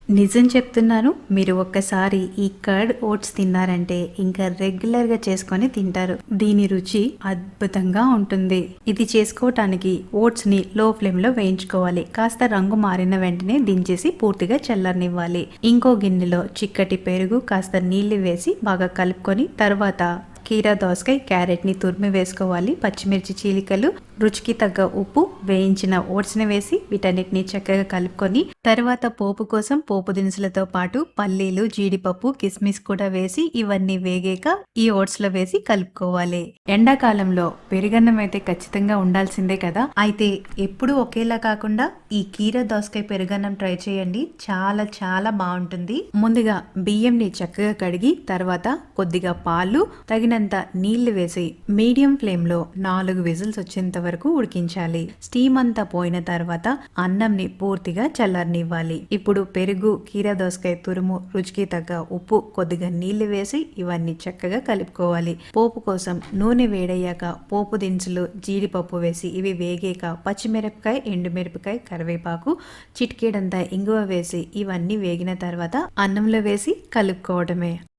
నిజం చెప్తున్నాను. మీరు ఒక్కసారి ఈ కర్డ్ ఓట్స్ తిన్నారంటే ఇంకా రెగ్యులర్‌గా చేసుకొని తింటారు. దీని రుచి అద్భుతంగా ఉంటుంది. ఇది చేసుకోవటానికి ఓట్స్‌ని లో ఫ్లేమ్‌లో వేయించుకోవాలి. కాస్త రంగు మారిన వెంటనే దించేసి పూర్తిగా చల్లరనివ్వాలి. ఇంకో గిన్నెలో చిక్కటి పెరుగు, కాస్త నీళ్లు వేసి బాగా కలుపుకొని తర్వాత కీరా దోసకాయ, క్యారెట్‌ని తురిమి వేసుకోవాలి. పచ్చిమిర్చి చీలికలు, రుచికి తగ్గ ఉప్పు, వేయించిన ఓట్స్‌ని వేసి వీటన్నిటిని చక్కగా కలుపుకొని తర్వాత పోపు కోసం పోపు దినుసులతో పాటు పల్లీలు, జీడిపప్పు, కిస్మిస్ కూడా వేసి ఇవన్నీ వేగాక ఈ ఓట్స్‌లో వేసి కలుపుకోవాలి. ఎండాకాలంలో పెరుగన్నం అయితే ఖచ్చితంగా ఉండాల్సిందే కదా! అయితే ఎప్పుడు ఒకేలా కాకుండా ఈ కీరా దోసకాయ పెరుగన్నం ట్రై చేయండి. చాలా చాలా బాగుంటుంది. ముందుగా బియ్యంని చక్కగా కడిగి తర్వాత కొద్దిగా పాలు, తగినంత నీళ్లు వేసి మీడియం ఫ్లేమ్లో 4 విజిల్స్ వచ్చేంత వరకు ఉడికించాలి. స్టీమ్ అంతా పోయిన తర్వాత అన్నంని పూర్తిగా చల్లారనివ్వాలి. ఇప్పుడు పెరుగు, కీరా దోసకాయ తురుము, రుచికి తగ్గ ఉప్పు, కొద్దిగా నీళ్లు వేసి ఇవన్నీ చక్కగా కలుపుకోవాలి. పోపు కోసం నూనె వేడయ్యాక పోపు దినుసులు, జీడిపప్పు వేసి ఇవి వేగాక పచ్చిమిరపకాయ, ఎండుమిరపకాయ, కరివేపాకు, చిటికెడంతా ఇంగువ వేసి ఇవన్నీ వేగిన తర్వాత అన్నంలో వేసి కలుపుకోవడమే.